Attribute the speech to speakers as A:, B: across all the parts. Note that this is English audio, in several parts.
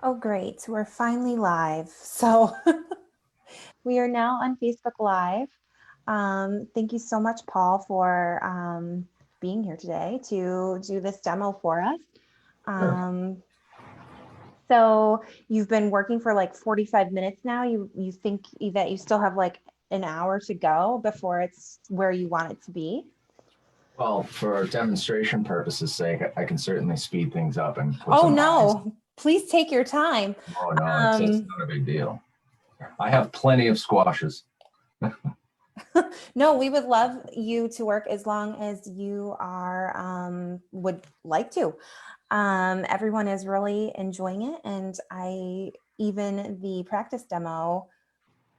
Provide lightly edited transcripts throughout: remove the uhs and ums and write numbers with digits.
A: Oh, great. We're finally live. So we are now on Facebook Live. Thank you so much, Paul, for being here today to do this demo for us.
B: Sure.
A: So you've been working for like 45 minutes now. You think that you still have like an hour to go before it's where you want it to be?
B: Well, for demonstration purposes' sake, I can certainly speed things up and put
A: Oh
B: some eyes.
A: no, please take your time.
B: Oh no, it's
A: Um,
B: not a big deal. I have plenty of squashes.
A: No, we would love you to work as long as you are would like to. Everyone is really enjoying it, and I even the practice demo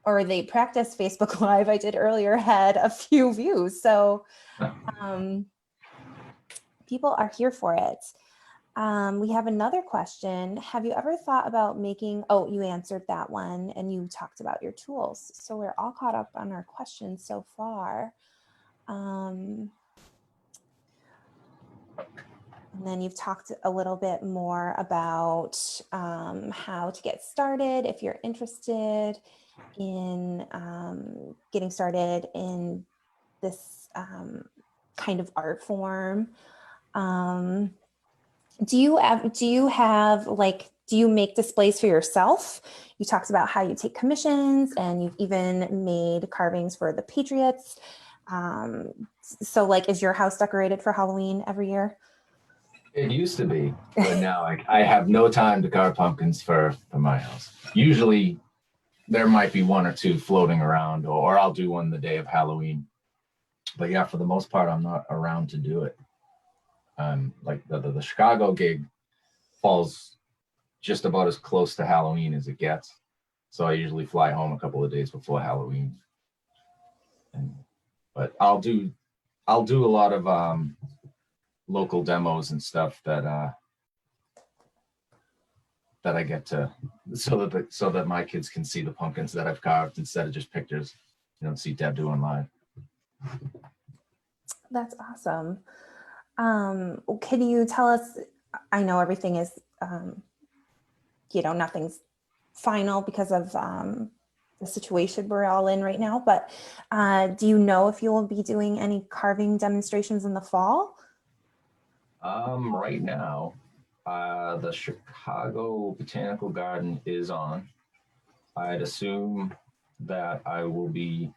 A: or the practice Facebook Live I did earlier had a few views, so um, people are here for it. We have another question. Have you ever thought about making, oh, you answered that one and you talked about your tools. So we're all caught up on our questions so far. Um, and then you've talked a little bit more about how to get started if you're interested in getting started in this kind of art form. Um, do you make displays for yourself? You talked about how you take commissions and you've even made carvings for the Patriots. So like, is your house decorated for Halloween every year?
B: It used to be, but now I have no time to carve pumpkins for my house. Usually there might be one or two floating around, or I'll do one the day of Halloween. But yeah, for the most part, I'm not around to do it. Like the Chicago gig falls just about as close to Halloween as it gets. So I usually fly home a couple of days before Halloween. And but I'll do a lot of local demos and stuff that I get to so that my kids can see the pumpkins that I've carved instead of just pictures. You don't see Deb doing live.
A: That's awesome. Can you tell us, I know everything is, nothing's final because of the situation we're all in right now, but do you know if you will be doing any carving demonstrations in the fall?
B: Right now, the Chicago Botanical Garden is on. I'd assume that I will be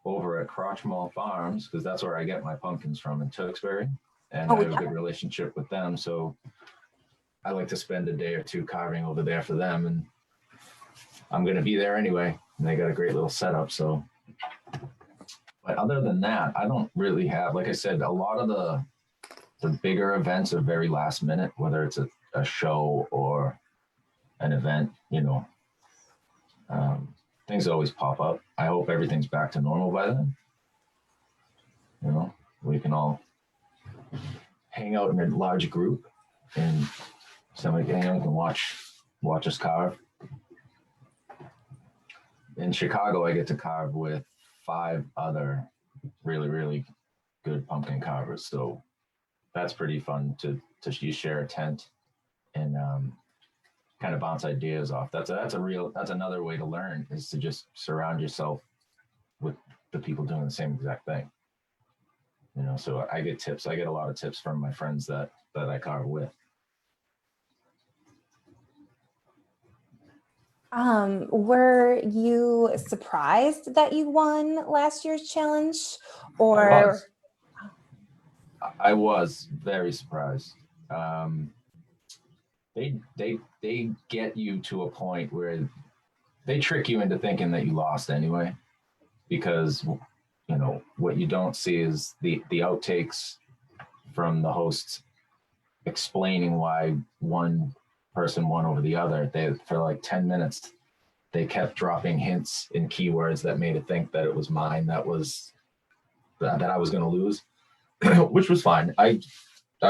B: over at Crotchmall Farms because that's where I get my pumpkins from in Tewksbury, and I
A: Oh,
B: have a
A: yeah.
B: good relationship with them. So I like to spend a day or two carving over there for them, and I'm going to be there anyway. And they got a great little setup. So, but other than that, I don't really have, like I said, a lot of the bigger events are very last minute, whether it's a show or an event. Um, things always pop up. I hope everything's back to normal by then. We can all hang out in a large group and somebody can watch us carve. In Chicago, I get to carve with 5 other really, really good pumpkin carvers. So that's pretty fun to share a tent and kind of bounce ideas off. That's another way to learn is to just surround yourself with the people doing the same exact thing. So I get tips. I get a lot of tips from my friends that I carve with.
A: Were you surprised that you won last year's challenge,
B: I
A: or?
B: was. I was very surprised. Um, they get you to a point where they trick you into thinking that you lost anyway, because what you don't see is the outtakes from the hosts explaining why one person won over the other. They for like 10 minutes they kept dropping hints in keywords that made it think that it was mine that I was going to lose, which was fine. I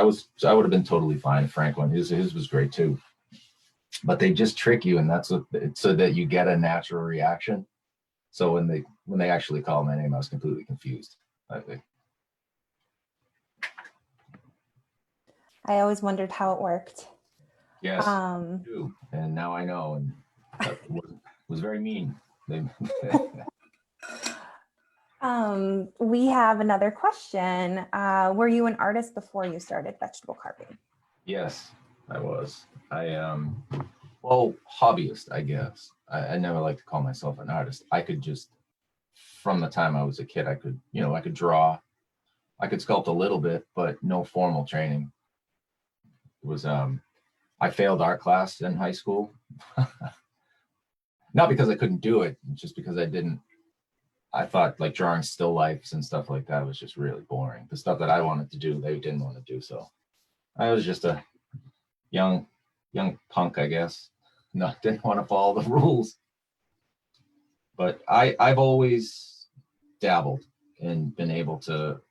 B: would have been totally fine if Frank won. His was great too. But they just trick you, and that's what so that you get a natural reaction. So when they actually called my name, I was completely confused. I think.
A: I always wondered how it worked.
B: Yes,
A: Um,
B: too. And now I know, and that was very mean. They,
A: we have another question. Were you an artist before you started vegetable carving?
B: yes, I was. I well, hobbyist, I guess. I never like to call myself an artist. I could just, from the time I was a kid, I could, I could draw, I could sculpt a little bit, but no formal training. It was I failed art class in high school. Not because I couldn't do it, just because I didn't. I thought like drawing still lifes and stuff like that was just really boring. The stuff that I wanted to do, they didn't want to do. So I was just a young, young punk, I guess. No, didn't want to follow the rules. But I've always dabbled and been able to,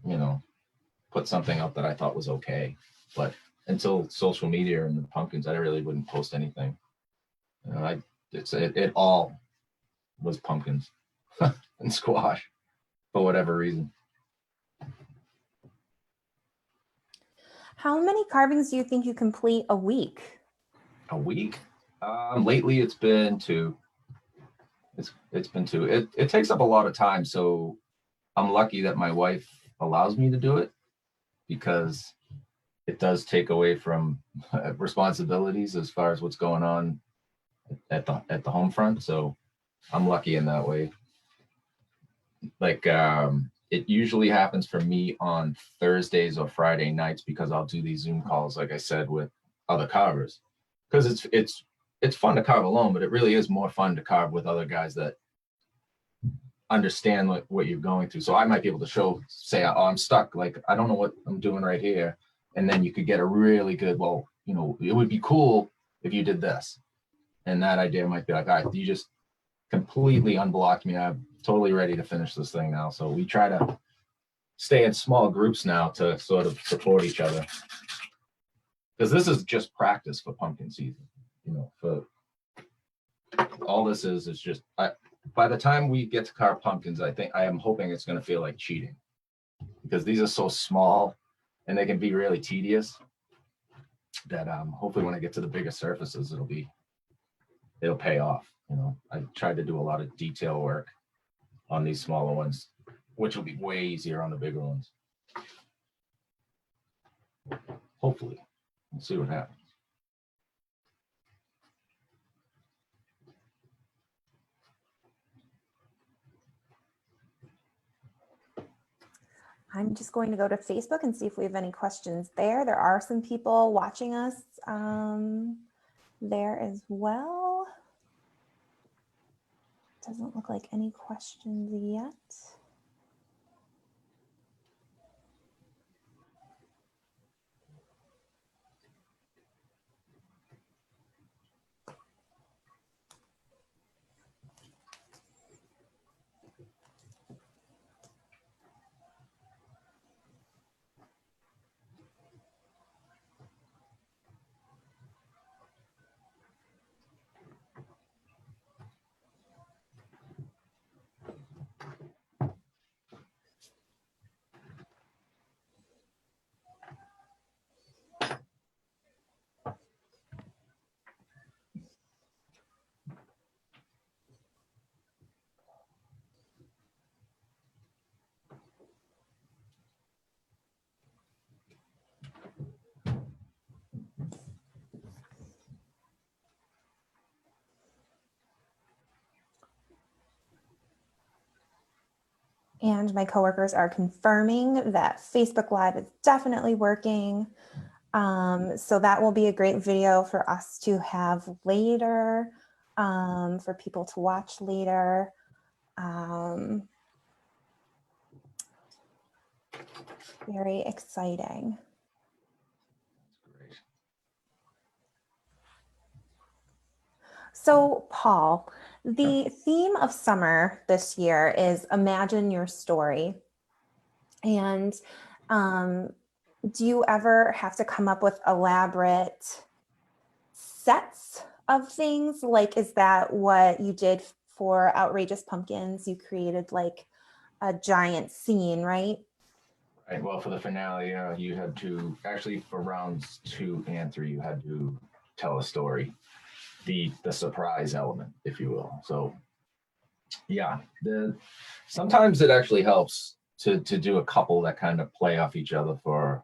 B: you know, put something up that I thought was okay. But until social media and the pumpkins, I really wouldn't post anything. It all was pumpkins and squash for whatever reason.
A: How many carvings do you think you complete a week?
B: A week? Lately, it's been two. It's been two. It takes up a lot of time, so I'm lucky that my wife allows me to do it because it does take away from responsibilities as far as what's going on at the home front. So I'm lucky in that way. Like it usually happens for me on Thursdays or Friday nights because I'll do these Zoom calls, like I said, with other carvers. Because it's fun to carve alone, but it really is more fun to carve with other guys that understand what you're going through. So I might be able to say, oh, I'm stuck. Like, I don't know what I'm doing right here. And then you could get a really good, well, it would be cool if you did this. And that idea might be like, all right, you just completely unblocked me. I'm totally ready to finish this thing now. So we try to stay in small groups now to sort of support each other. Because this is just practice for pumpkin season. For all this is just, by the time we get to carve pumpkins, I am hoping it's going to feel like cheating because these are so small and they can be really tedious that hopefully when I get to the bigger surfaces, it'll pay off. I tried to do a lot of detail work on these smaller ones, which will be way easier on the bigger ones. Hopefully, we'll see what happens.
A: I'm just going to go to Facebook and see if we have any questions there. There are some people watching us there as well. Doesn't look like any questions yet. And my coworkers are confirming that Facebook Live is definitely working. So that will be a great video for us to have later, for people to watch later. Very exciting. So, Paul, the theme of summer this year is Imagine Your Story. And do you ever have to come up with elaborate sets of things? Like, is that what you did for Outrageous Pumpkins? You created like a giant scene, right?
B: Right. Well, for the finale, you had to actually for rounds 2 and 3, you had to tell a story, the surprise element, if you will. So yeah, the sometimes it actually helps to do a couple that kind of play off each other for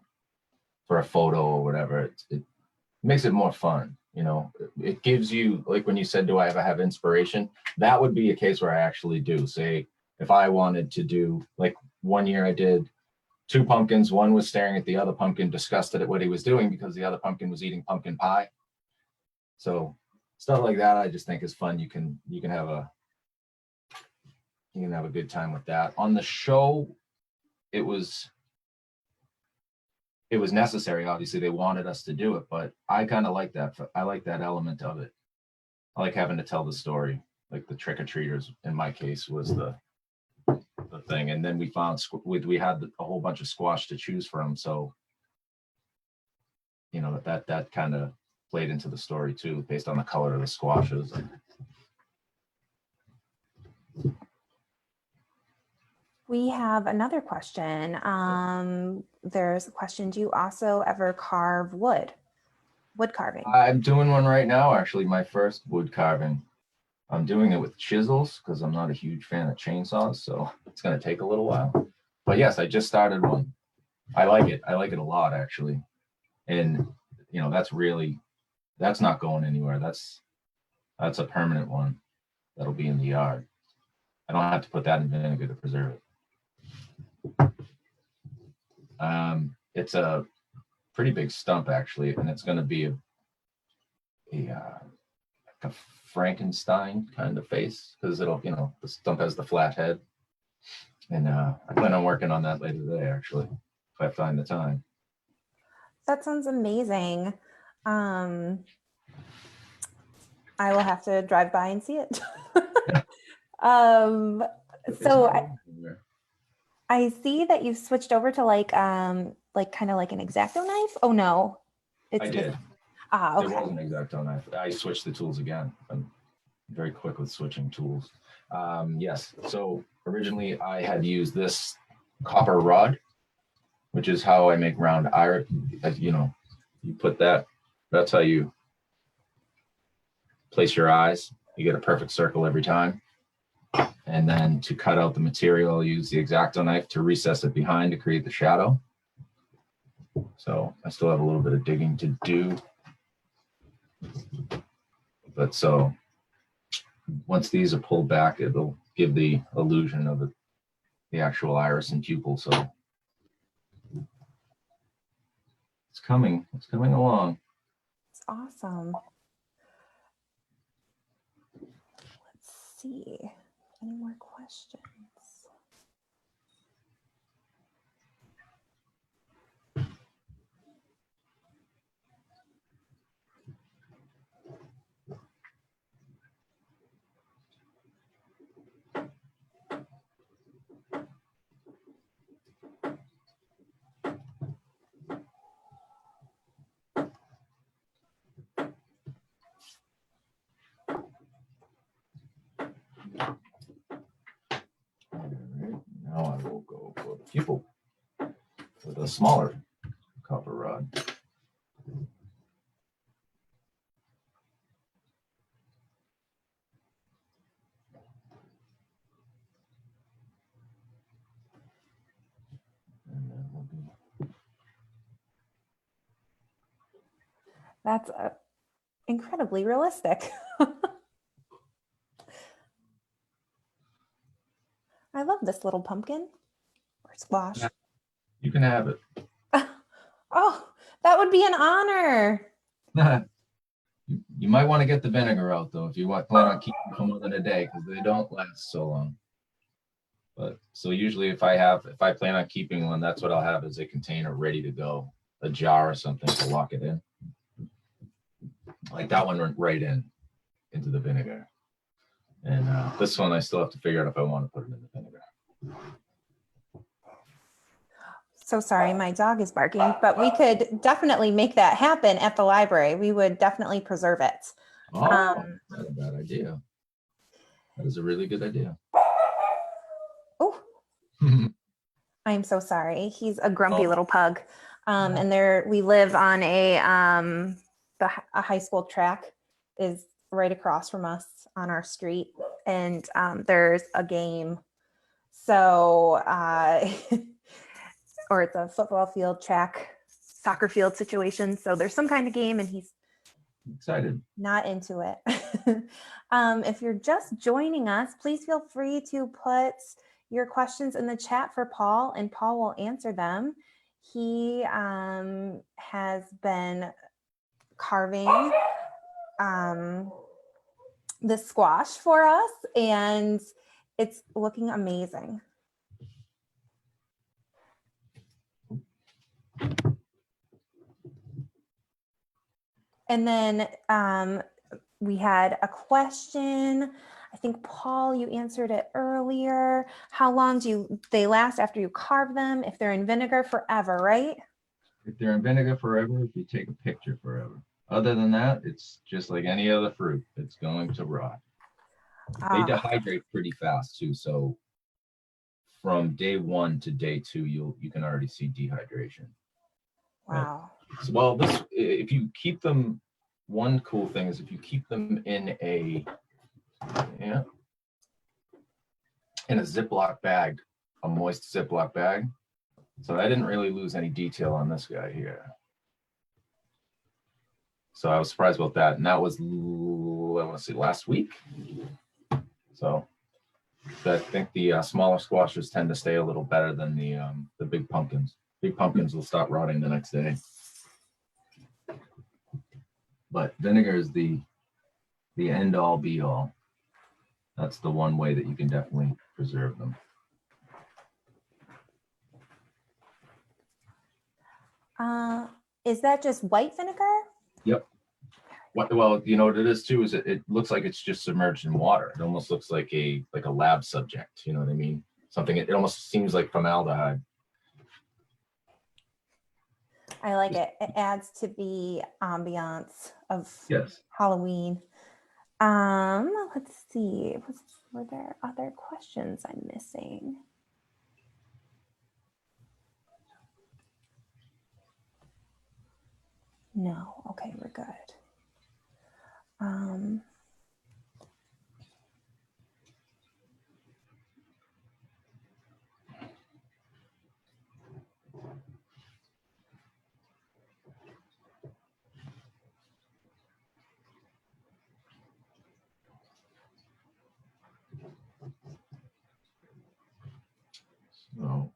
B: a photo or whatever. It makes it more fun. You know, it gives you, like when you said, do I ever have inspiration? That would be a case where I actually do. Say, if I wanted to do, like one year I did 2 pumpkins, one was staring at the other pumpkin, disgusted at what he was doing because the other pumpkin was eating pumpkin pie. So stuff like that, I just think is fun. You can have a good time with that. On the show, it was necessary. Obviously, they wanted us to do it, but I kind of like that. I like that element of it. I like having to tell the story. Like the trick or treaters, in my case, was the thing, and then we found we had a whole bunch of squash to choose from. So you know that kind of played into the story too, based on the color of the squashes.
A: We have another question. There's a question, do you also ever carve wood carving?
B: I'm doing one right now, actually, my first wood carving. I'm doing it with chisels because I'm not a huge fan of chainsaws, so it's going to take a little while. But yes, I just started one. I like it. I like it a lot, actually. And you know, that's not going anywhere. That's a permanent one that'll be in the yard. I don't have to put that in vinegar to preserve it. It's a pretty big stump, actually, and it's going to be a Frankenstein kind of face because it'll, you know, the stump has the flat head. And I plan on working on that later today, actually, if I find the time.
A: That sounds amazing. I will have to drive by and see it. So I see that you've switched over to like kind of like an X-Acto knife. Oh no,
B: I did.
A: Okay.
B: There was an X-Acto knife. I switched the tools again. I'm very quick with switching tools. Yes. So originally I had used this copper rod, which is how I make round iris. You know, you put that. That's how you place your eyes. You get a perfect circle every time. And then to cut out the material, I'll use the X-Acto knife to recess it behind to create the shadow. So I still have a little bit of digging to do. But so once these are pulled back, it'll give the illusion of the actual iris and pupil. So it's coming along.
A: It's awesome. Let's see. Any more questions?
B: Now I will go for the pupil with a smaller copper rod. And then we'll be...
A: That's incredibly realistic. I love this little pumpkin or squash.
B: You can have it.
A: Oh, that would be an honor.
B: You might want to get the vinegar out though if you plan on keeping them for more than a day because they don't last so long. But so usually if I plan on keeping one, that's what I'll have is a container ready to go, a jar or something to lock it in. Like that one went right into the vinegar. And this one I still have to figure out if I want to put it in the vinegar.
A: So sorry, my dog is barking, but we could definitely make that happen at the library. We would definitely preserve it.
B: Oh, that's a bad idea. That is a really good idea.
A: Oh, I'm so sorry. He's a grumpy
B: Oh.
A: little pug. And we live on a high school track is right across from us on our street. And there's a game. So, or it's a football field, track, soccer field situation. So there's some kind of game and he's
B: Excited.
A: not into it. If you're just joining us, please feel free to put your questions in the chat for Paul and Paul will answer them. He has been carving the squash for us and it's looking amazing. And then we had a question. I think, Paul, you answered it earlier. How long do they last after you carve them? If they're in vinegar, forever, right?
B: If they're in vinegar forever, if you take a picture forever. Other than that, it's just like any other fruit. It's going to rot. They dehydrate pretty fast too. So from day 1 to day 2, you can already see dehydration.
A: Wow.
B: Right? So, well, if you keep them, one cool thing is if you keep them in a Ziploc bag, a moist Ziploc bag. So I didn't really lose any detail on this guy here. So I was surprised about that. And that was, I want to say, last week. So I think the smaller squashes tend to stay a little better than the big pumpkins. Big pumpkins will stop rotting the next day. But vinegar is the end all be all. That's the one way that you can definitely preserve them.
A: Is that just white vinegar?
B: Yep. Well, you know what it is too, is it looks like it's just submerged in water. It almost looks like a lab subject. You know what I mean? Something, it almost seems like formaldehyde.
A: I like it. It adds to the ambiance of Halloween. Let's see. Were there other questions I'm missing? No. Okay, we're good.
B: So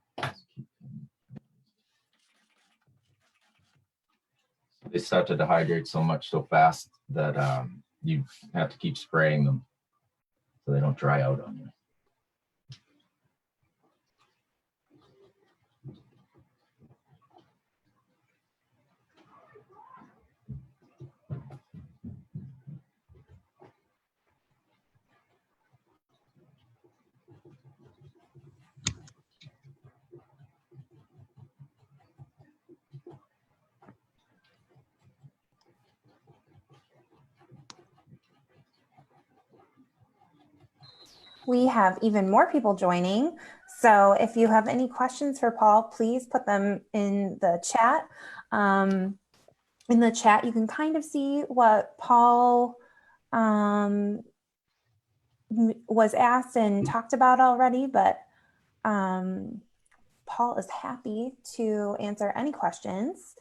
B: they start to dehydrate so much so fast that you have to keep spraying them so they don't dry out on you.
A: We have even more people joining. So if you have any questions for Paul, please put them in the chat. In the chat, you can kind of see what Paul was asked and talked about already, but Paul is happy to answer any questions.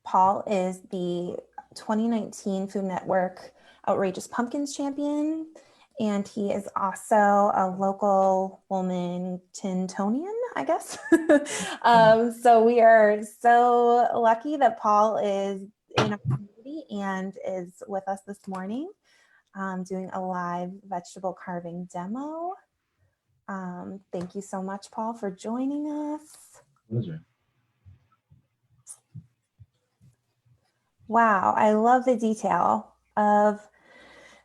A: Paul is the 2019 Food Network Outrageous Pumpkins champion, and he is also a local Wilmingtonian, I guess. So we are so lucky that Paul is in our community and is with us this morning, doing a live vegetable carving demo. Thank you so much, Paul, for joining us.
B: Pleasure.
A: Wow, I love the detail of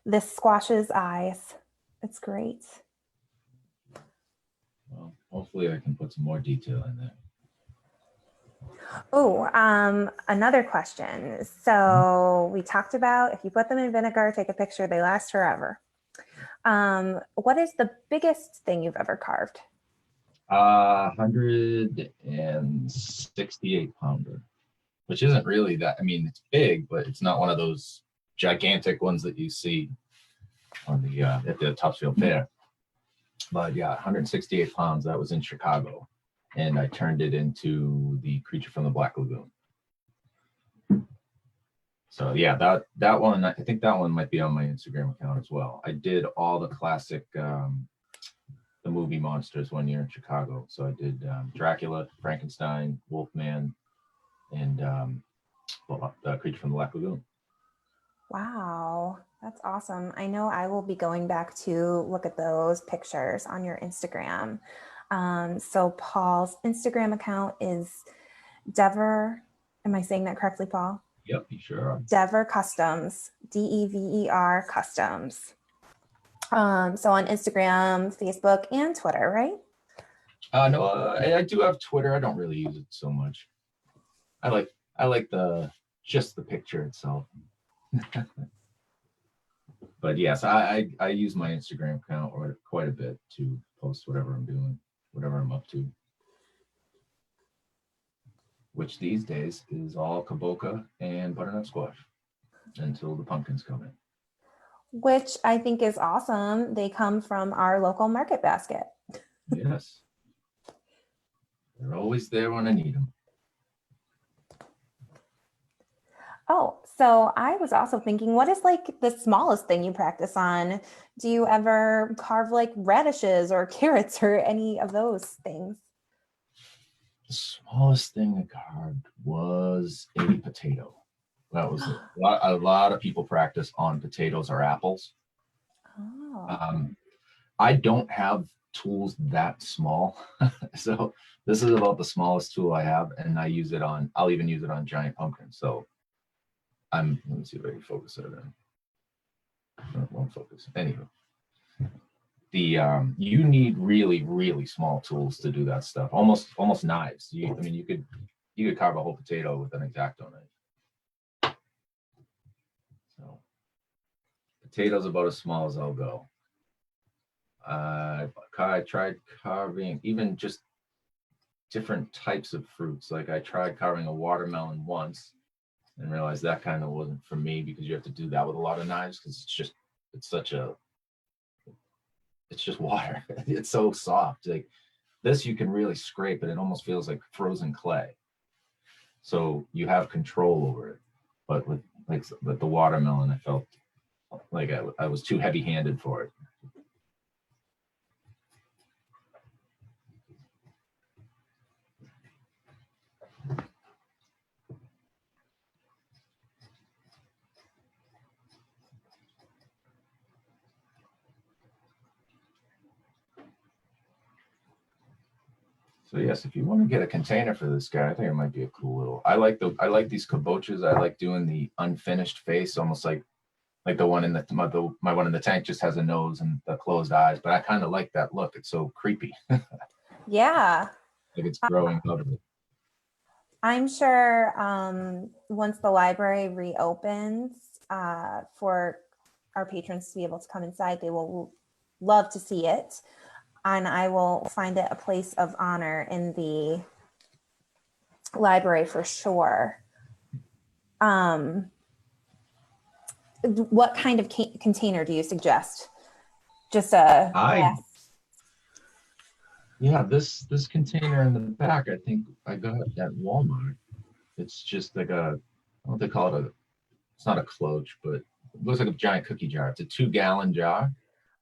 A: this squash's eyes. It's great.
B: Well, hopefully I can put some more detail in there.
A: Oh, another question. So we talked about if you put them in vinegar, take a picture, they last forever. What is the biggest thing you've ever carved?
B: 168 pounder, which isn't really that. I mean, it's big, but it's not one of those gigantic ones that you see on the at the Topsfield Fair. But yeah, 168 pounds. That was in Chicago, and I turned it into the Creature from the Black Lagoon. So yeah, that one, I think that one might be on my Instagram account as well. I did all the classic the movie monsters one year in Chicago. So I did Dracula, Frankenstein, Wolfman, and the Creature from the Black Lagoon.
A: Wow, that's awesome. I know I will be going back to look at those pictures on your Instagram. So Paul's Instagram account is Dever. Am I saying that correctly, Paul?
B: Yep, you sure are.
A: Dever Customs, Dever Customs. So on Instagram, Facebook, and Twitter, right?
B: No, I do have Twitter. I don't really use it so much. I like just the picture itself. But yes, I use my Instagram account quite a bit to post whatever I'm doing, whatever I'm up to. Which these days is all kaboka and butternut squash until the pumpkins come in.
A: Which I think is awesome. They come from our local market basket.
B: Yes. They're always there when I need them.
A: Oh, so I was also thinking, what is like the smallest thing you practice on? Do you ever carve like radishes or carrots or any of those things?
B: The smallest thing I carved was a potato. That was a lot of people practice on potatoes or apples.
A: Oh.
B: I don't have tools that small. So this is about the smallest tool I have, and I'll even use it on giant pumpkins. So let me see if I can focus it in. No, it won't focus. Anywho, you need really, really small tools to do that stuff. Almost knives. You could carve a whole potato with an X-Acto knife. So potatoes about as small as I'll go. I tried carving even just different types of fruits. Like I tried carving a watermelon once and realized that kind of wasn't for me because you have to do that with a lot of knives because it's just water. It's so soft. Like this, you can really scrape it. It almost feels like frozen clay. So you have control over it. But with the watermelon, I felt like I was too heavy-handed for it. So yes, if you want to get a container for this guy, I think it might be a cool little. I like these kabochas. I like doing the unfinished face, almost like the one in my one in the tank just has a nose and the closed eyes. But I kind of like that look. It's so creepy.
A: Yeah.
B: Like it's growing out of it.
A: I'm sure once the library reopens for our patrons to be able to come inside, they will love to see it. And I will find it a place of honor in the library for sure. What kind of container do you suggest? Just a glass?
B: Yeah, this container in the back, I think I got it at Walmart. It's just like I don't know what they call it. It's not a cloche, but it looks like a giant cookie jar. It's a 2-gallon jar.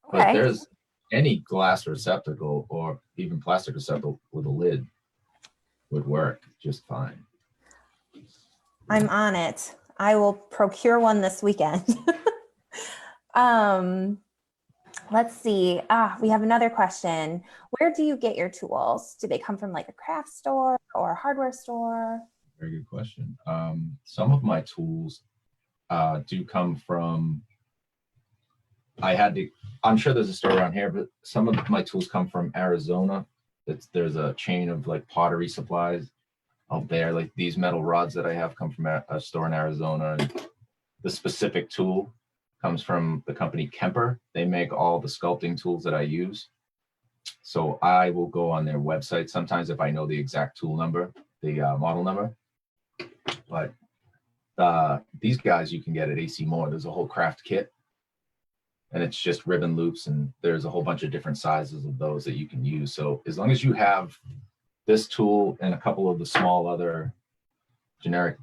A: Okay.
B: But there's any glass receptacle or even plastic receptacle with a lid would work just fine.
A: I'm on it. I will procure one this weekend. Let's see. We have another question. Where do you get your tools? Do they come from like a craft store or a hardware store?
B: Very good question. Some of my tools do come from, I'm sure there's a store around here, but some of my tools come from Arizona. There's a chain of like pottery supplies out there. Like these metal rods that I have come from a store in Arizona, and the specific tool comes from the company Kemper. They make all the sculpting tools that I use. So I will go on their website sometimes if I know the exact tool number, the model number. But these guys you can get at AC Moore. There's a whole craft kit, and it's just ribbon loops, and there's a whole bunch of different sizes of those that you can use. So as long as you have this tool and a couple of the small other generic,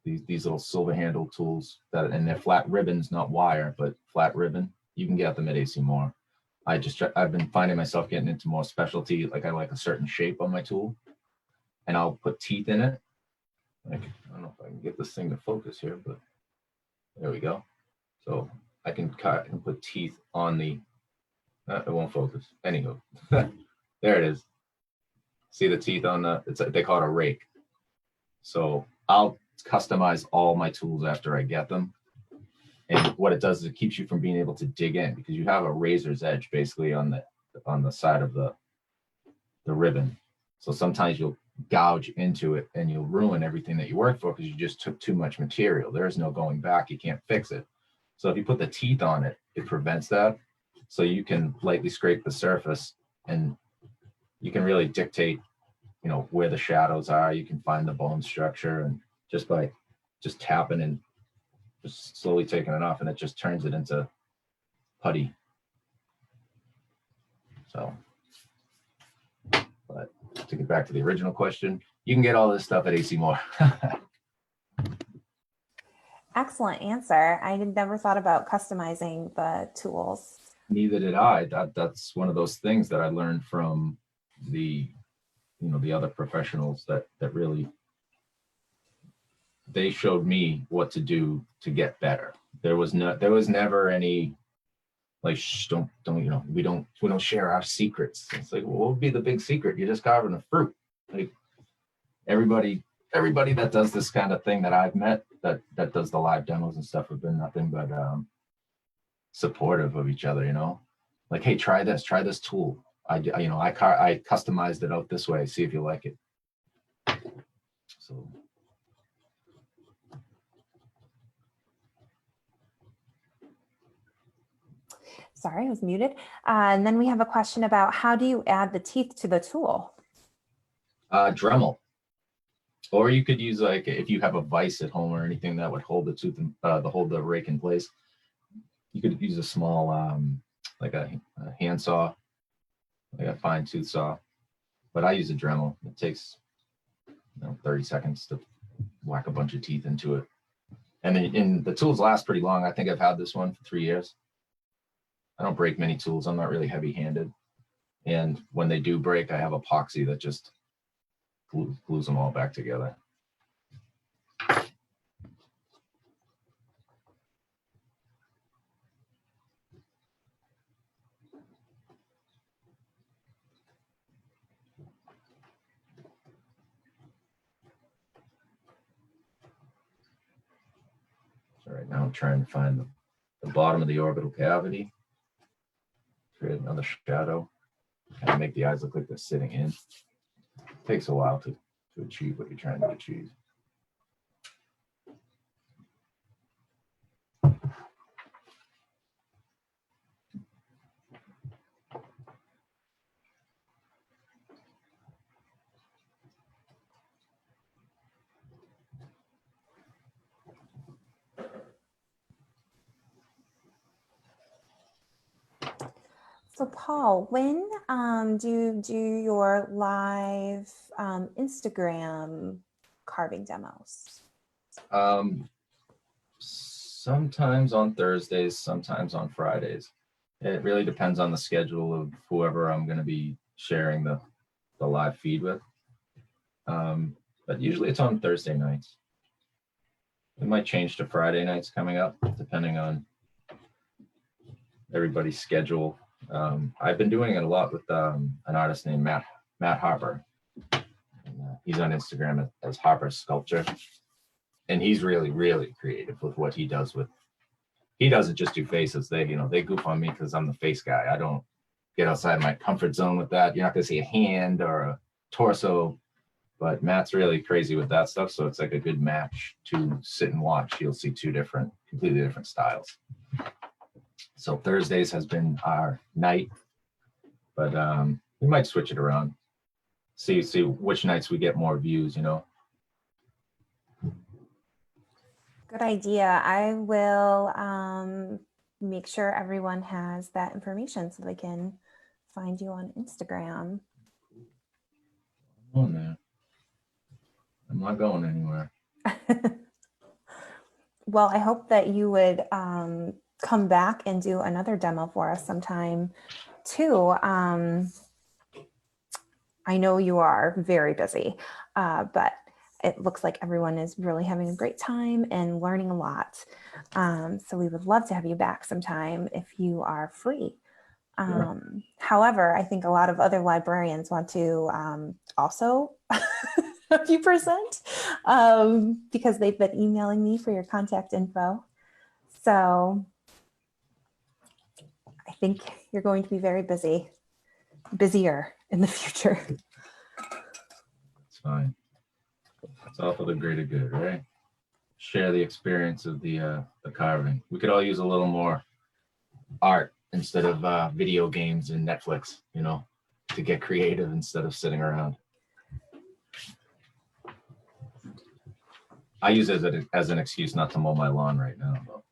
B: these little silver handle tools that, and they're flat ribbons, not wire, but flat ribbon, you can get them at AC Moore. I've been finding myself getting into more specialty. Like I like a certain shape on my tool, and I'll put teeth in it. Like, I don't know if I can get this thing to focus here, but there we go. So I can cut and put teeth on the, it won't focus. Anywho, there it is. See the teeth on the, they call it a rake. So I'll customize all my tools after I get them. And what it does is it keeps you from being able to dig in, because you have a razor's edge basically on the side of the ribbon. So sometimes you'll gouge into it and you'll ruin everything that you worked for because you just took too much material. There's no going back. You can't fix it. So if you put the teeth on it, it prevents that. So you can lightly scrape the surface and you can really dictate, where the shadows are. You can find the bone structure, and just by just tapping and just slowly taking it off, and it just turns it into putty. So, but to get back to the original question, you can get all this stuff at AC Moore.
A: Excellent answer. I had never thought about customizing the tools.
B: Neither did I. That's one of those things that I learned from the other professionals that really, they showed me what to do to get better. There was never any like, shh, don't, we don't share our secrets. It's like, well, what would be the big secret? You're just carving a fruit. Like everybody that does this kind of thing that I've met that does the live demos and stuff have been nothing but supportive of each other, like, hey, try this tool. I customized it out this way. See if you like it. So.
A: Sorry, I was muted. And then we have a question about how do you add the teeth to the tool?
B: Dremel. Or you could use, like, if you have a vise at home or anything that would hold the tooth, hold the rake in place, you could use a small, like a hand saw, like a fine tooth saw. But I use a Dremel. It takes 30 seconds to whack a bunch of teeth into it. And then the tools last pretty long. I think I've had this one for 3 years. I don't break many tools. I'm not really heavy-handed. And when they do break, I have epoxy that just glues them all back together. So right now I'm trying to find the bottom of the orbital cavity. Create another shadow. Kind of make the eyes look like they're sitting in. It takes a while to achieve what you're trying to achieve.
A: So Paul, when do you do your live Instagram carving demos?
B: Sometimes on Thursdays, sometimes on Fridays. It really depends on the schedule of whoever I'm going to be sharing the live feed with. But usually it's on Thursday nights. It might change to Friday nights coming up, depending on everybody's schedule. I've been doing it a lot with an artist named Matt Harper. He's on Instagram as Harper Sculpture. And he's really, really creative with what he does he doesn't just do faces. They goof on me because I'm the face guy. I don't get outside my comfort zone with that. You're not gonna see a hand or a torso. But Matt's really crazy with that stuff, so it's like a good match to sit and watch. You'll see two completely different styles. So Thursdays has been our night, but we might switch it around. See which nights we get more views, you know.
A: Good idea. I will make sure everyone has that information so they can find you on Instagram.
B: Oh man, I'm not going anywhere.
A: Well, I hope that you would come back and do another demo for us sometime too. I know you are very busy, but it looks like everyone is really having a great time and learning a lot. So we would love to have you back sometime if you are free.
B: Sure.
A: However, I think a lot of other librarians want to also a few percent because they've been emailing me for your contact info. So I think you're going to be very busy, busier in the future.
B: It's fine. It's all for the greater good, right? Share the experience of the carving. We could all use a little more art instead of video games and Netflix, you know, to get creative instead of sitting around. I use it as an excuse not to mow my lawn right now, though.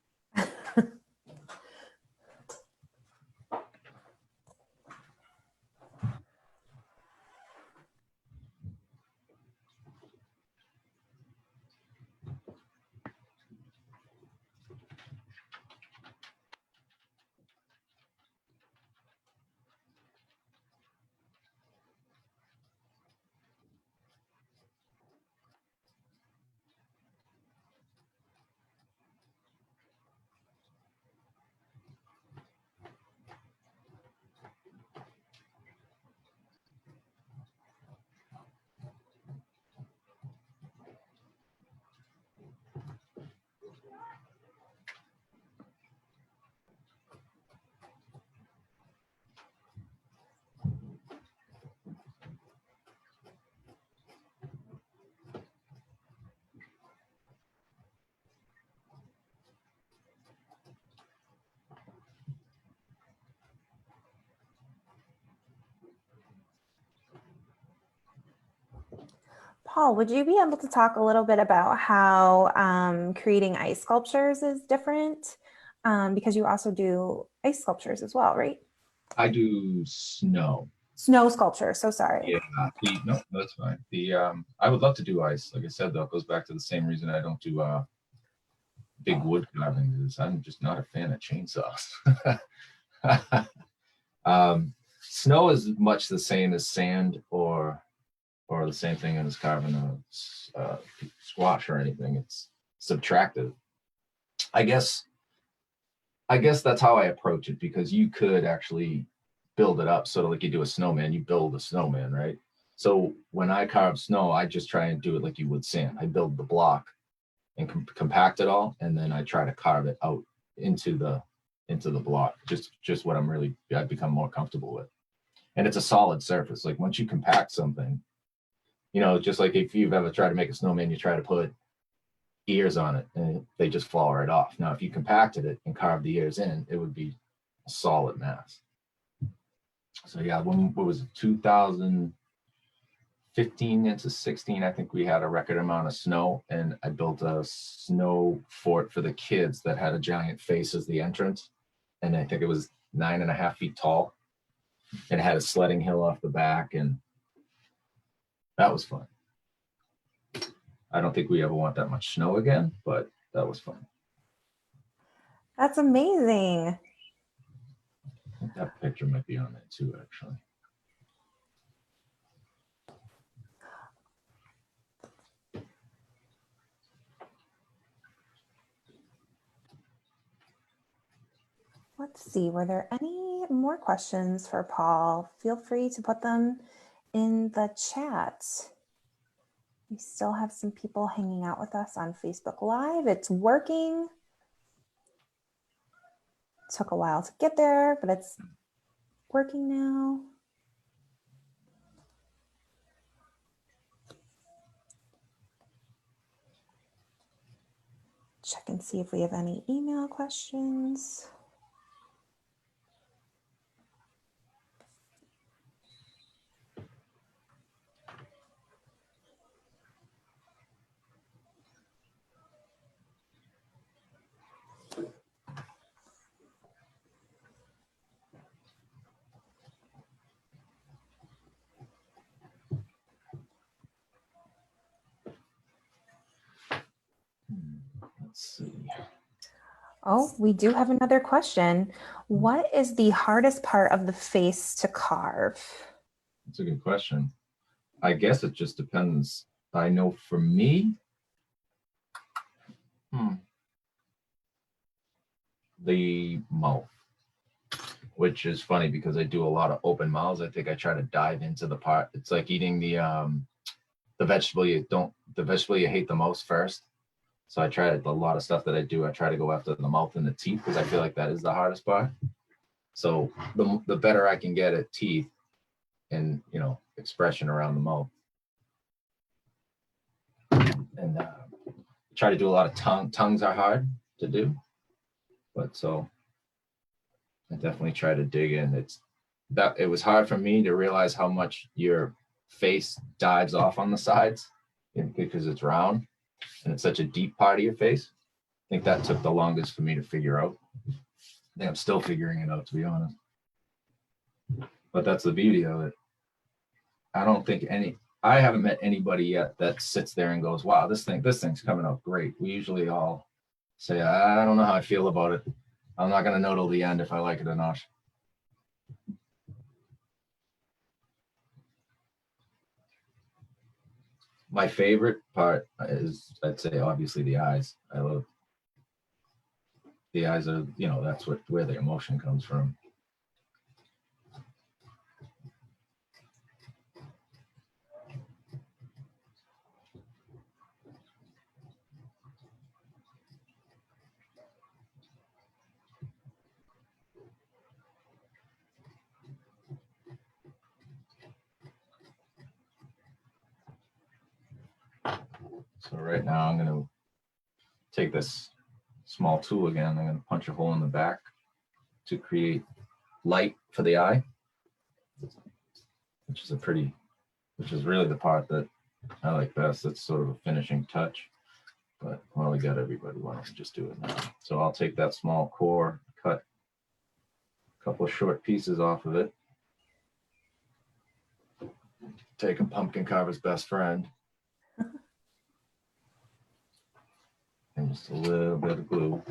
A: Paul, would you be able to talk a little bit about how creating ice sculptures is different? Because you also do ice sculptures as well, right?
B: I do snow.
A: Snow sculpture. So sorry.
B: Yeah. No, that's fine. I would love to do ice. Like I said, though, it goes back to the same reason I don't do big wood carving. Is I'm just not a fan of chainsaws. Snow is much the same as sand or the same thing as carving a squash or anything. It's subtractive. I guess that's how I approach it, because you could actually build it up. So like you do a snowman, you build a snowman, right? So when I carve snow, I just try and do it like you would sand. I build the block and compact it all, and then I try to carve it out into the block. Just what I've become more comfortable with. And it's a solid surface. Like once you compact something, you know, just like if you've ever tried to make a snowman, you try to put ears on it and they just fall right off. Now, if you compacted it and carved the ears in, it would be a solid mass. So yeah, what was it, 2015 into 16, I think we had a record amount of snow, and I built a snow fort for the kids that had a giant face as the entrance. And I think it was 9.5 feet tall. It had a sledding hill off the back, and that was fun. I don't think we ever want that much snow again, but that was fun.
A: That's amazing.
B: I think that picture might be on there too, actually.
A: Let's see, were there any more questions for Paul? Feel free to put them in the chat. We still have some people hanging out with us on Facebook Live. It's working. Took a while to get there, but it's working now. check and see if we have any email questions.
B: Let's see.
A: Oh, we do have another question. What is the hardest part of the face to carve?
B: That's a good question. I guess it just depends. I know for me, the mouth, which is funny because I do a lot of open mouths. I think I try to dive into the part. It's like eating the vegetable you hate the most first. So I try a lot of stuff that I do. I try to go after the mouth and the teeth because I feel like that is the hardest part. So the better I can get at teeth and expression around the mouth, and try to do a lot of tongues are hard to do, but so I definitely try to dig in. It was hard for me to realize how much your face dives off on the sides because it's round and it's such a deep part of your face. I think that took the longest for me to figure out. I think I'm still figuring it out, to be honest. But that's the beauty of it. I haven't met anybody yet that sits there and goes, wow, this thing's coming out great. We usually all say, I don't know how I feel about it. I'm not going to know till the end if I like it or not. My favorite part is, I'd say, obviously the eyes. I love the eyes are, that's where the emotion comes from. So right now I'm going to take this small tool again. I'm going to punch a hole in the back to create light for the eye, which is really the part that I like best. It's sort of a finishing touch, but while we got everybody, why don't we just do it now? So I'll take that small core, cut a couple of short pieces off of it. Take a pumpkin carver's best friend. And just a little bit of glue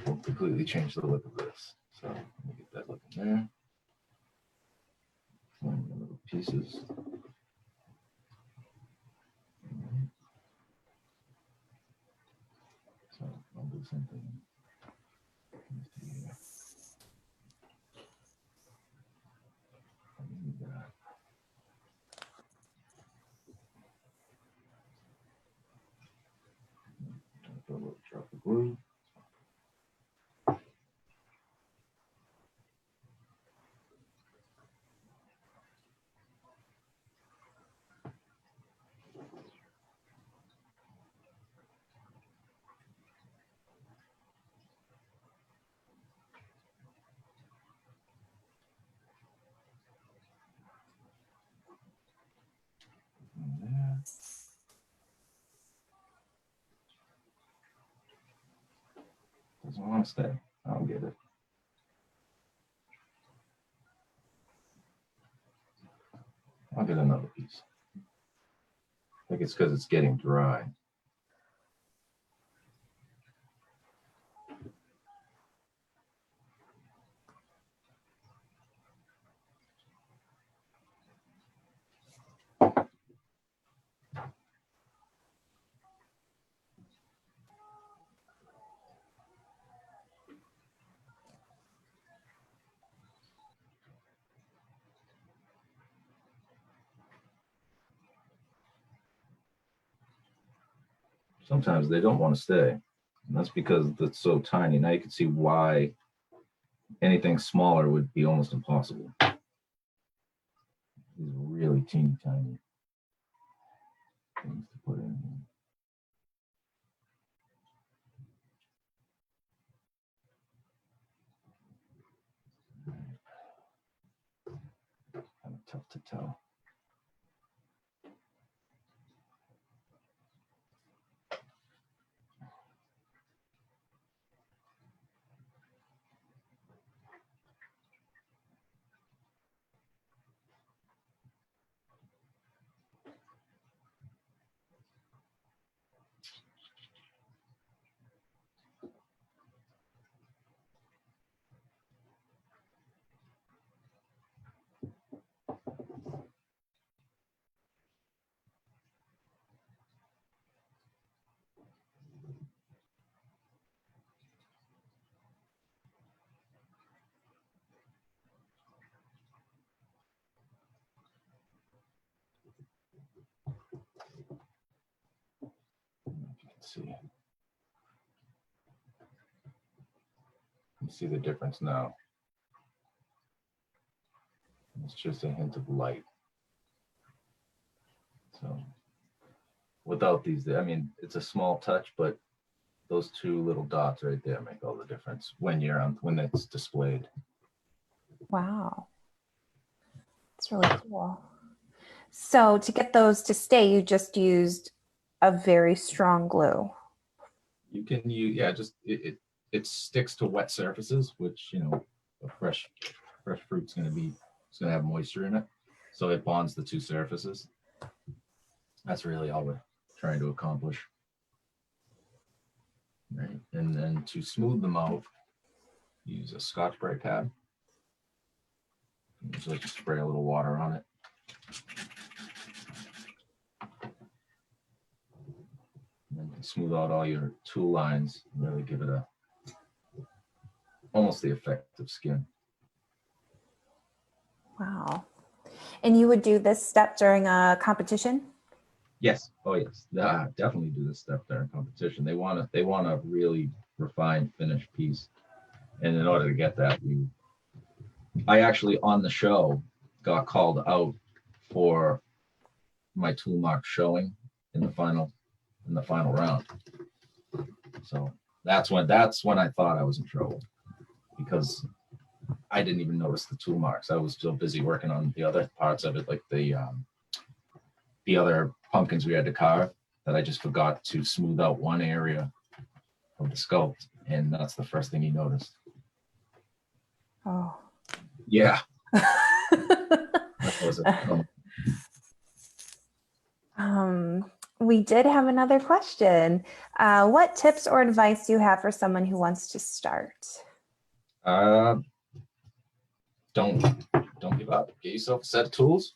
B: will completely change the look of this. So let me get that looking there. And the little pieces. So I'll do something. Let me see here. I need that. Put a little drop of glue. There. Doesn't want to stay. I'll get it. I'll get another piece. I think it's because it's getting dry. Sometimes they don't want to stay. And that's because it's so tiny. Now you can see why anything smaller would be almost impossible. These really teeny tiny things to put in here. tough to tell. See. You see the difference now. It's just a hint of light. So without these, I mean, it's a small touch, but those two little dots right there make all the difference when you're on, when it's displayed.
A: Wow. It's really cool. So to get those to stay, you just used a very strong glue.
B: You can use, yeah, just it sticks to wet surfaces, which, you know, a fresh fruit's going to be, it's going to have moisture in it, so it bonds the two surfaces. That's really all we're trying to accomplish. Right, and then to smooth them out, use a Scotch-Brite pad. Usually just spray a little water on it. And then smooth out all your tool lines and really give it a almost the effect of skin.
A: Wow. And you would do this step during a competition?
B: Yes. Oh, yes. Yeah, definitely do this step during competition. They want a really refined, finished piece, and in order to get that, I actually on the show got called out for my tool mark showing in the final round. So that's when I thought I was in trouble, because I didn't even notice the tool marks. I was still busy working on the other parts of it, like the other pumpkins we had to carve, that I just forgot to smooth out one area of the sculpt, and that's the first thing he noticed.
A: Oh.
B: Yeah. That was it.
A: We did have another question. What tips or advice do you have for someone who wants to start?
B: Don't give up. Get yourself a set of tools.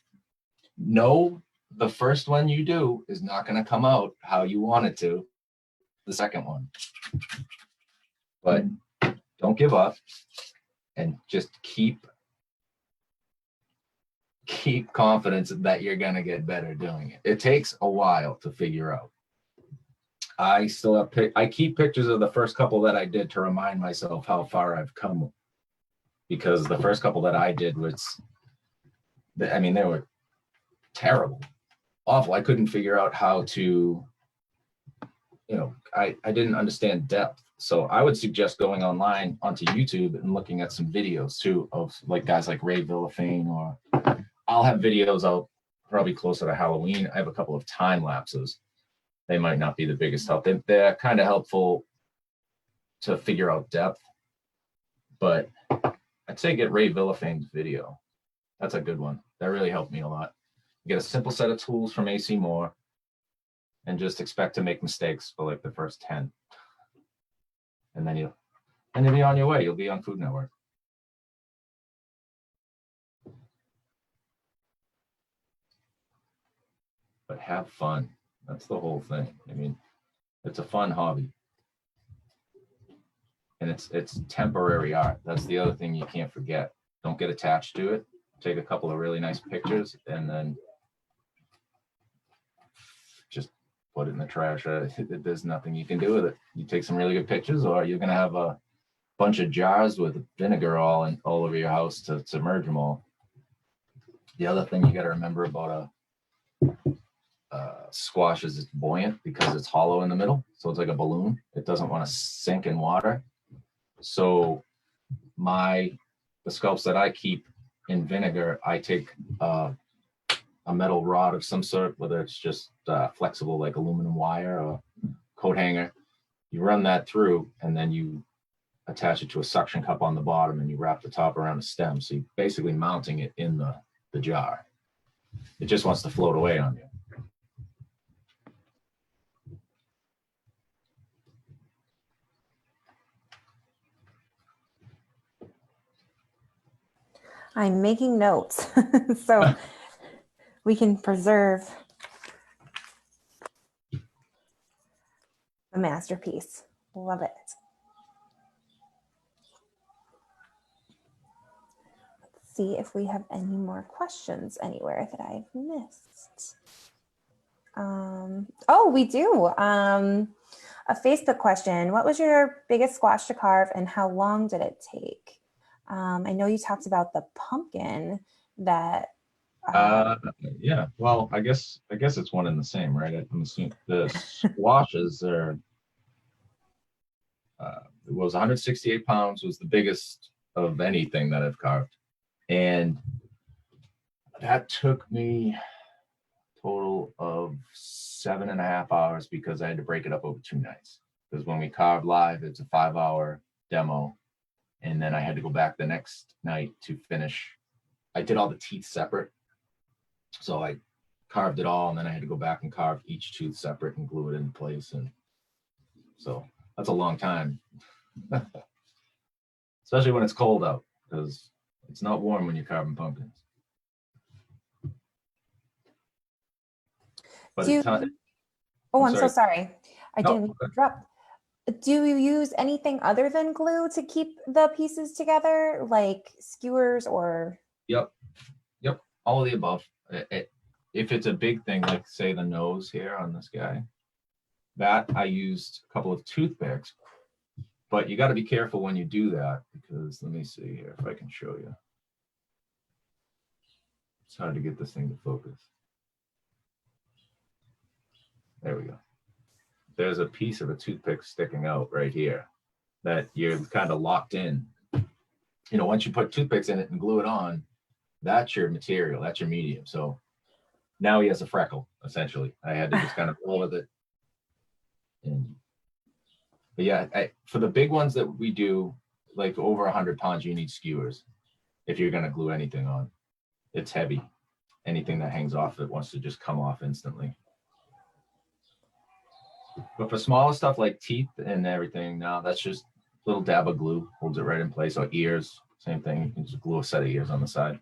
B: No, the first one you do is not going to come out how you want it to. The second one, but don't give up, and just keep confidence that you're going to get better doing it. It takes a while to figure out. I still have I keep pictures of the first couple that I did to remind myself how far I've come, because the first couple that I did was, I mean, they were terrible, awful. I couldn't figure out how to, you know, I didn't understand depth. So I would suggest going online onto YouTube and looking at some videos too of like guys like Ray Villafane, or I'll have videos out probably closer to Halloween. I have a couple of time lapses. They might not be the biggest help. They're kind of helpful to figure out depth, but I'd say get Ray Villafane's video. That's a good one. That really helped me a lot. You get a simple set of tools from AC Moore, and just expect to make mistakes for like the first 10. And then you'll be on your way. You'll be on Food Network. But have fun. That's the whole thing. I mean, it's a fun hobby. And it's temporary art. That's the other thing you can't forget. Don't get attached to it. Take a couple of really nice pictures and then just put it in the trash. There's nothing you can do with it. You take some really good pictures, or you're going to have a bunch of jars with vinegar all over your house to submerge them all. The other thing you got to remember about a squash is it's buoyant because it's hollow in the middle. So it's like a balloon. It doesn't want to sink in water. So the sculpts that I keep in vinegar, I take a metal rod of some sort, whether it's just flexible like aluminum wire or coat hanger. You run that through, and then you attach it to a suction cup on the bottom, and you wrap the top around a stem. So you're basically mounting it in the jar. It just wants to float away on you.
A: I'm making notes so we can preserve the masterpiece. Love it. Let's see if we have any more questions anywhere that I've missed. Oh, we do. A Facebook question. What was your biggest squash to carve and how long did it take? I know you talked about the pumpkin that.
B: Yeah, well, I guess it's one and the same, right? I'm assuming the squashes are, it was 168 pounds, was the biggest of anything that I've carved. And that took me a total of 7.5 hours because I had to break it up over 2 nights. Because when we carve live, it's a 5-hour demo. And then I had to go back the next night to finish. I did all the teeth separate. So I carved it all, and then I had to go back and carve each tooth separate and glue it in place. And so that's a long time, especially when it's cold out, because it's not warm when you're carving pumpkins. But
A: I'm so sorry. I didn't interrupt. Do you use anything other than glue to keep the pieces together, like skewers or? Yep.
B: All of the above. If it's a big thing, like say the nose here on this guy, that I used a couple of toothpicks, but you got to be careful when you do that, because let me see here if I can show you. It's hard to get this thing to focus. There we go. There's a piece of a toothpick sticking out right here that you're kind of locked in. You know, once you put toothpicks in it and glue it on, that's your material, that's your medium. So now he has a freckle, essentially. I had to just kind of roll with it. But yeah, for the big ones that we do, like over 100 pounds, you need skewers if you're going to glue anything on. It's heavy. Anything that hangs off it wants to just come off instantly. But for smaller stuff like teeth and everything, no, that's just a little dab of glue, holds it right in place. Or ears, same thing. You can just glue a set of ears on the side.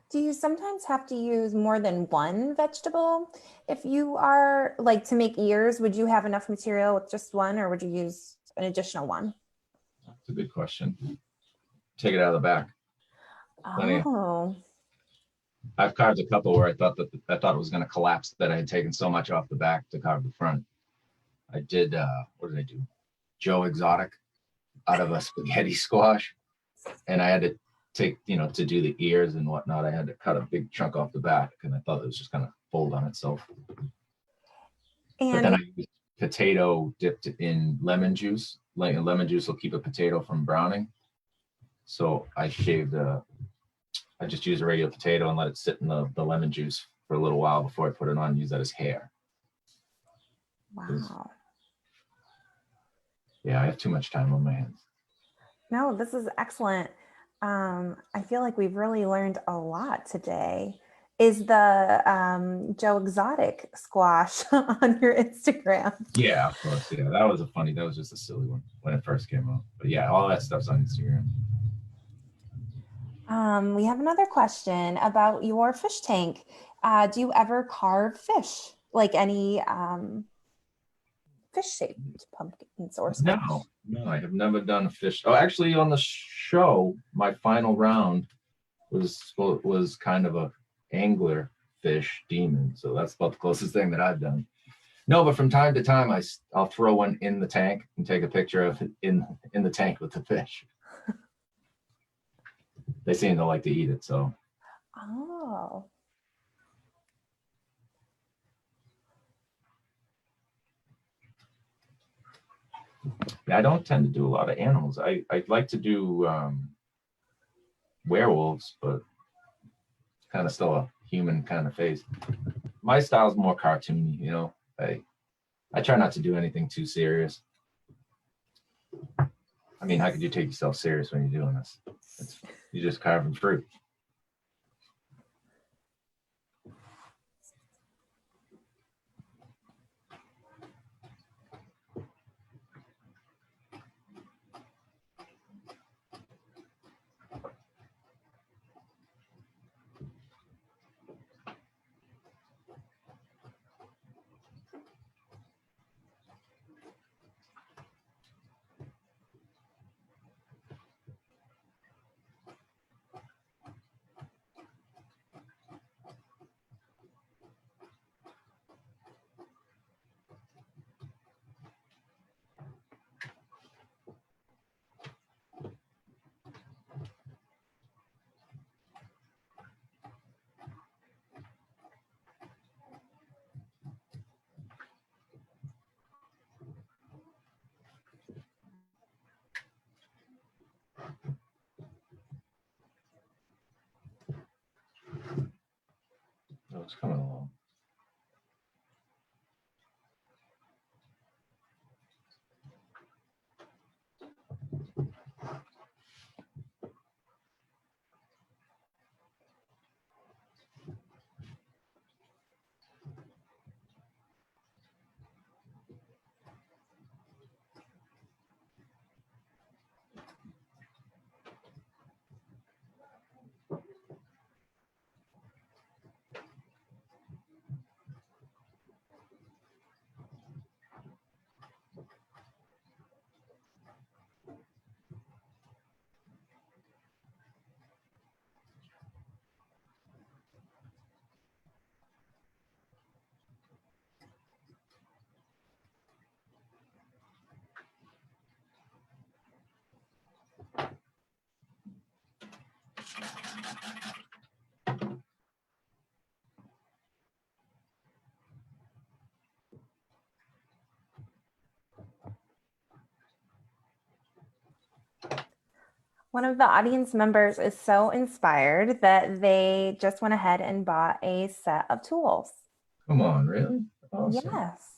A: Do you sometimes have to use more than one vegetable? If you are like to make ears, would you have enough material with just one, or would you use an additional one?
B: That's a good question. Take it out of the back.
A: Oh.
B: I've carved a couple where I thought it was going to collapse, that I had taken so much off the back to carve the front. I did, what did I do? Joe Exotic out of a spaghetti squash. And I had to take, to do the ears and whatnot, I had to cut a big chunk off the back, and I thought it was just going to fold on itself.
A: And
B: but then I used potato dipped in lemon juice. Like lemon juice will keep a potato from browning. So I just used a regular potato and let it sit in the lemon juice for a little while before I put it on and use that as hair.
A: Wow.
B: Yeah, I have too much time on my hands.
A: No, this is excellent. I feel like we've really learned a lot today. Is the Joe Exotic squash on your Instagram?
B: Yeah, of course. Yeah, that was just a silly one when it first came out. But yeah, all that stuff's on Instagram.
A: We have another question about your fish tank. Do you ever carve fish? Like any fish-shaped pumpkins or squash?
B: No, I have never done a fish. Oh, actually, on the show, my final round was kind of a angler fish demon. So that's about the closest thing that I've done. No, but from time to time, I'll throw one in the tank and take a picture of it in the tank with the fish. They seem to like to eat it, so.
A: Oh.
B: Yeah, I don't tend to do a lot of animals. I'd like to do werewolves, but kind of still a human kind of face. My style's more cartoony, you know. I try not to do anything too serious. I mean, how could you take yourself serious when you're doing this? You're just carving fruit. Oh, it's coming along.
A: One of the audience members is so inspired that they just went ahead and bought a set of tools.
B: Come on, really? Awesome.
A: Yes.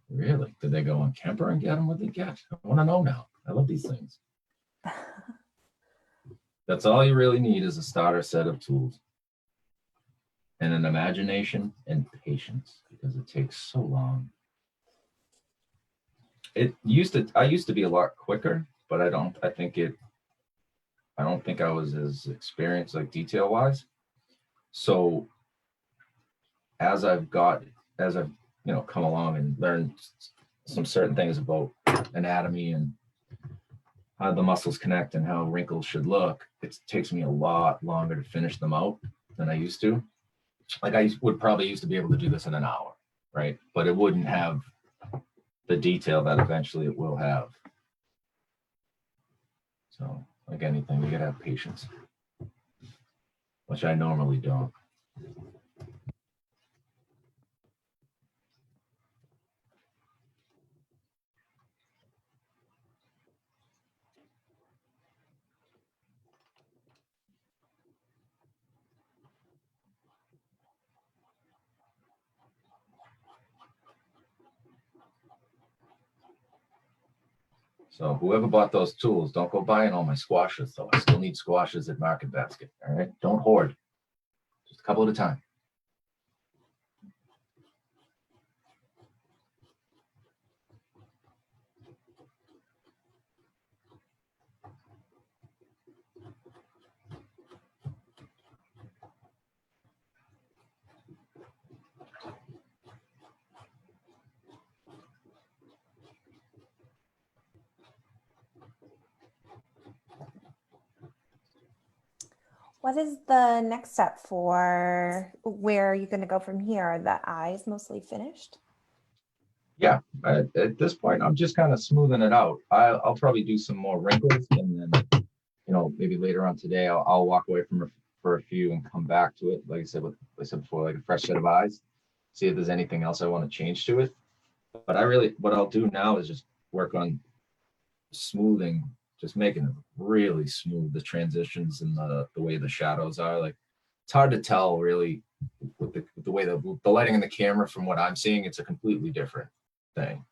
B: Really? Did they go on Kemper and get them? What did they get? I want to know now. I love these things. That's all you really need is a starter set of tools and an imagination and patience, because it takes so long. I used to be a lot quicker, but I don't think I was as experienced, like detail wise. So as I've come along and learned some certain things about anatomy and how the muscles connect and how wrinkles should look, it takes me a lot longer to finish them out than I used to. Like I would probably used to be able to do this in an hour, right? But it wouldn't have the detail that eventually it will have. So like anything, you gotta have patience, which I normally don't. So whoever bought those tools, don't go buying all my squashes though. I still need squashes at Market Basket. All right, don't hoard. Just a couple at a time.
A: What is the next step for where you're going to go from here? Are the eyes mostly finished?
B: Yeah, at this point, I'm just kind of smoothing it out. I'll probably do some more wrinkles, and then maybe later on today, I'll walk away from it for a few and come back to it. Like I said, I said before, like a fresh set of eyes. See if there's anything else I want to change to it. But what I'll do now is just work on smoothing, just making it really smooth. The transitions and the way the shadows are. Like it's hard to tell really with the way the lighting in the camera from what I'm seeing. It's a completely different thing.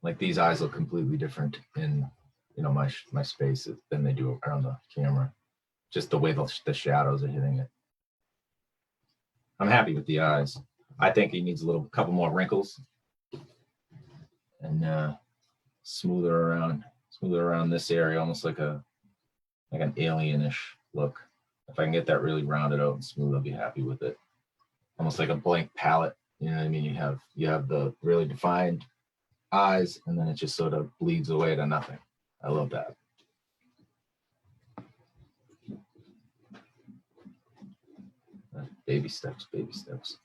B: Like these eyes look completely different in my space than they do around the camera. Just the way the shadows are hitting it. I'm happy with the eyes. I think he needs a couple more wrinkles and smoother around this area, almost like an alienish look. If I can get that really rounded out and smooth, I'll be happy with it. Almost like a blank palette. You know what I mean? You have the really defined eyes, and then it just sort of bleeds away to nothing. I love that. Baby steps, baby steps.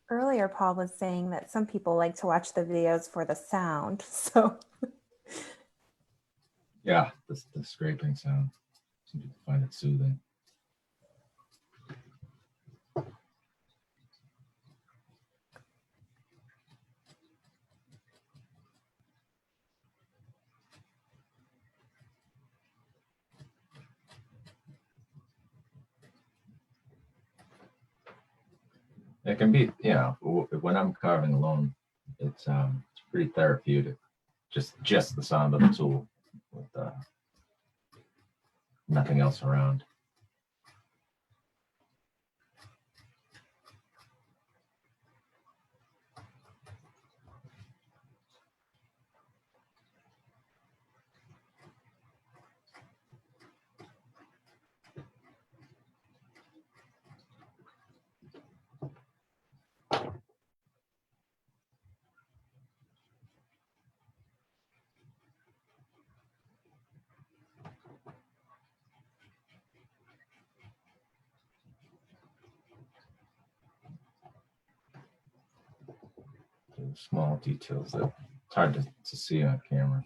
A: Earlier, Paul was saying that some people like to watch the videos for the sound. So
B: Yeah, the scraping sound. Some people find it soothing. It can be, when I'm carving alone, it's pretty therapeutic. Just the sound of the tool with nothing else around. The small details that it's hard to see on camera.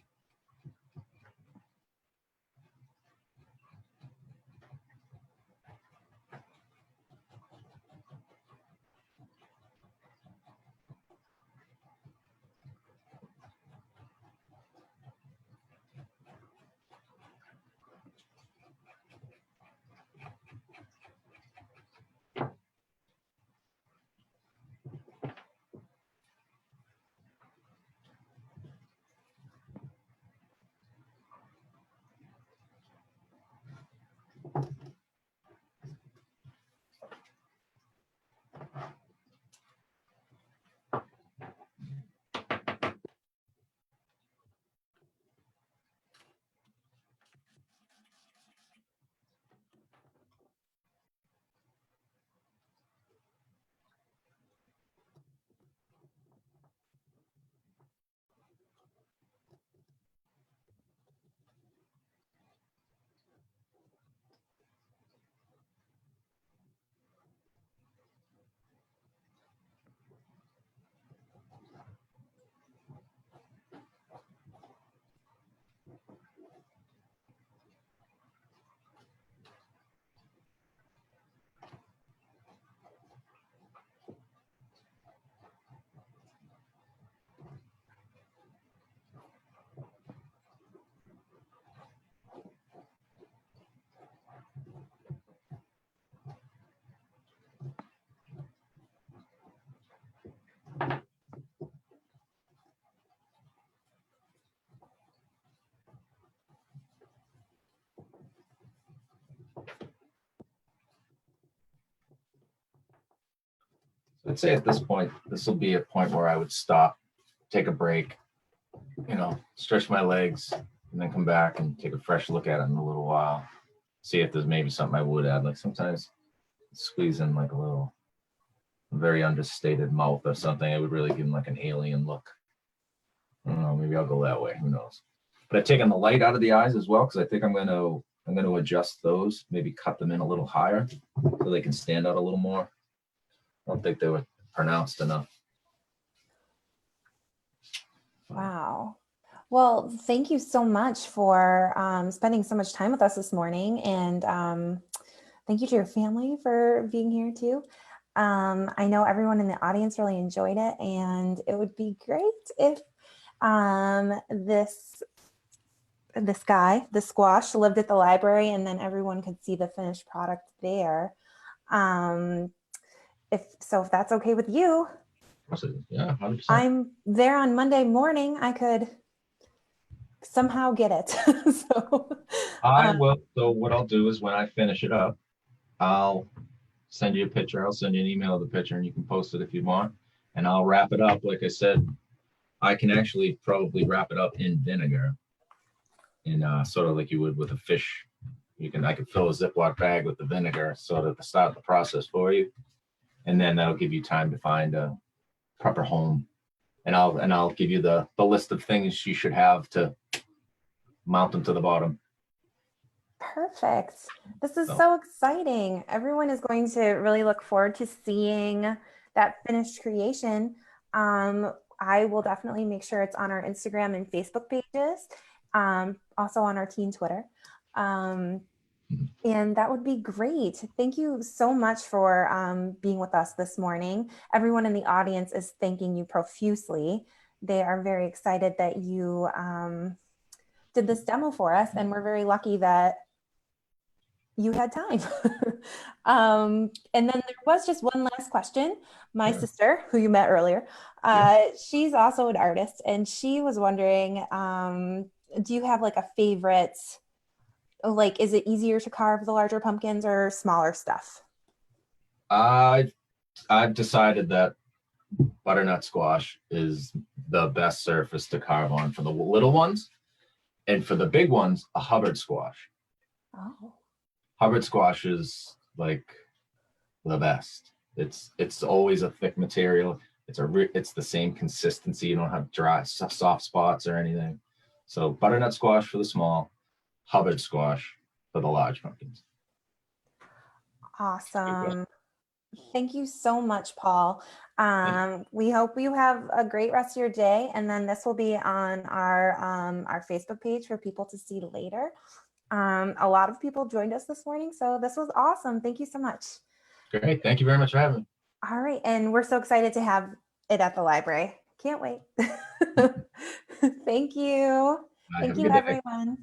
B: I'd say at this point, this will be a point where I would stop, take a break, stretch my legs, and then come back and take a fresh look at it in a little while. See if there's maybe something I would add. Like sometimes squeeze in like a little very understated mouth or something. It would really give him like an alien look. I don't know. Maybe I'll go that way. Who knows? But I've taken the light out of the eyes as well because I think I'm going to adjust those. Maybe cut them in a little higher so they can stand out a little more. I don't think they were pronounced enough.
A: Wow. Well, thank you so much for spending so much time with us this morning. And thank you to your family for being here too. I know everyone in the audience really enjoyed it, and it would be great if this guy, the squash, lived at the library and then everyone could see the finished product there. If that's okay with you.
B: Yeah, 100%.
A: I'm there on Monday morning. I could somehow get it. So
B: I will. So what I'll do is when I finish it up, I'll send you a picture. I'll send you an email of the picture and you can post it if you want. And I'll wrap it up. Like I said, I can actually probably wrap it up in vinegar in sort of like you would with a fish. I could fill a Ziploc bag with the vinegar sort of to start the process for you. And then that'll give you time to find a proper home. And I'll give you the list of things you should have to mount them to the bottom.
A: Perfect. This is so exciting. Everyone is going to really look forward to seeing that finished creation. I will definitely make sure it's on our Instagram and Facebook pages, also on our teen Twitter. And that would be great. Thank you so much for being with us this morning. Everyone in the audience is thanking you profusely. They are very excited that you did this demo for us, and we're very lucky that you had time. And then there was just one last question. My sister, who you met earlier, she's also an artist, and she was wondering, do you have like a favorite? Like, is it easier to carve the larger pumpkins or smaller stuff?
B: I've decided that butternut squash is the best surface to carve on for the little ones, and for the big ones, a Hubbard squash.
A: Oh.
B: Hubbard squash is like the best. It's always a thick material. It's the same consistency. You don't have dry, soft spots or anything. So butternut squash for the small, Hubbard squash for the large pumpkins.
A: Awesome. Thank you so much, Paul. We hope you have a great rest of your day. And then this will be on our Facebook page for people to see later. A lot of people joined us this morning, so this was awesome. Thank you so much.
B: Great. Thank you very much for having me.
A: All right. And we're so excited to have it at the library. Can't wait. Thank you.
B: Bye.
A: Thank you, everyone.